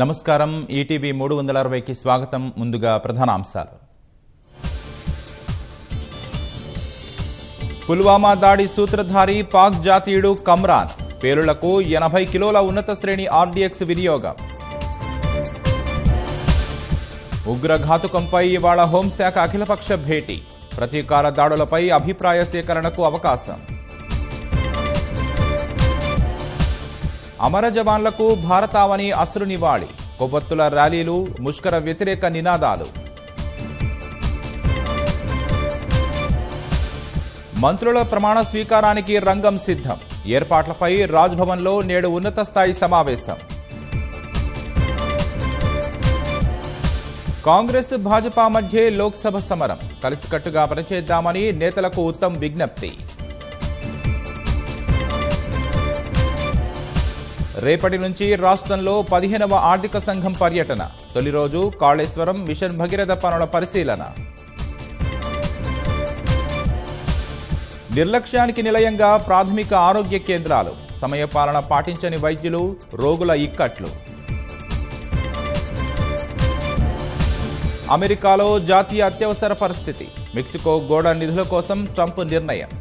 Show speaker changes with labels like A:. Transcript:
A: నమస్కారం ఈటీవీ 360కి స్వాగతం. ముందుగా ప్రధానాంశాలు. పుల్వామా దాడి సూత్రధారి పాక్ జాతీయుడు కమ్రాన్. పేలుళ్లకు 80 కిలోల ఉన్నత శ్రేణి ఆర్డీఎక్స్ వినియోగం. ఉగ్రఘాతుకంపై ఇవాళ హోంశాఖ అఖిలపక్ష భేటీ. ప్రతీకార దాడులపై అభిప్రాయ సేకరణకు అవకాశం. అమర జవాన్లకు భారతావని అశ్రు నివాళి. కొవ్వొత్తుల ర్యాలీలు, ముష్కర వ్యతిరేక నినాదాలు. మంత్రుల ప్రమాణ స్వీకారానికి రంగం సిద్ధం. ఏర్పాట్లపై రాజ్భవన్లో నేడు ఉన్నత స్థాయి సమావేశం. కాంగ్రెస్ భాజపా మధ్య లోక్సభ సమరం. కలిసికట్టుగా పనిచేద్దామని నేతలకు ఉత్తమ్ విజ్ఞప్తి. రేపటి నుంచి రాష్ట్రంలో 15వ ఆర్థిక సంఘం పర్యటన. తొలి రోజు కాళేశ్వరం మిషన్ భగీరథ పనుల పరిశీలన. నిర్లక్ష్యానికి నిలయంగా ప్రాథమిక ఆరోగ్య కేంద్రాలు. సమయపాలన పాటించని వైద్యులు, రోగుల ఇక్కట్లు. అమెరికాలో జాతీయ అత్యవసర పరిస్థితి. మెక్సికో గోడ నిధుల కోసం ట్రంప్ నిర్ణయం.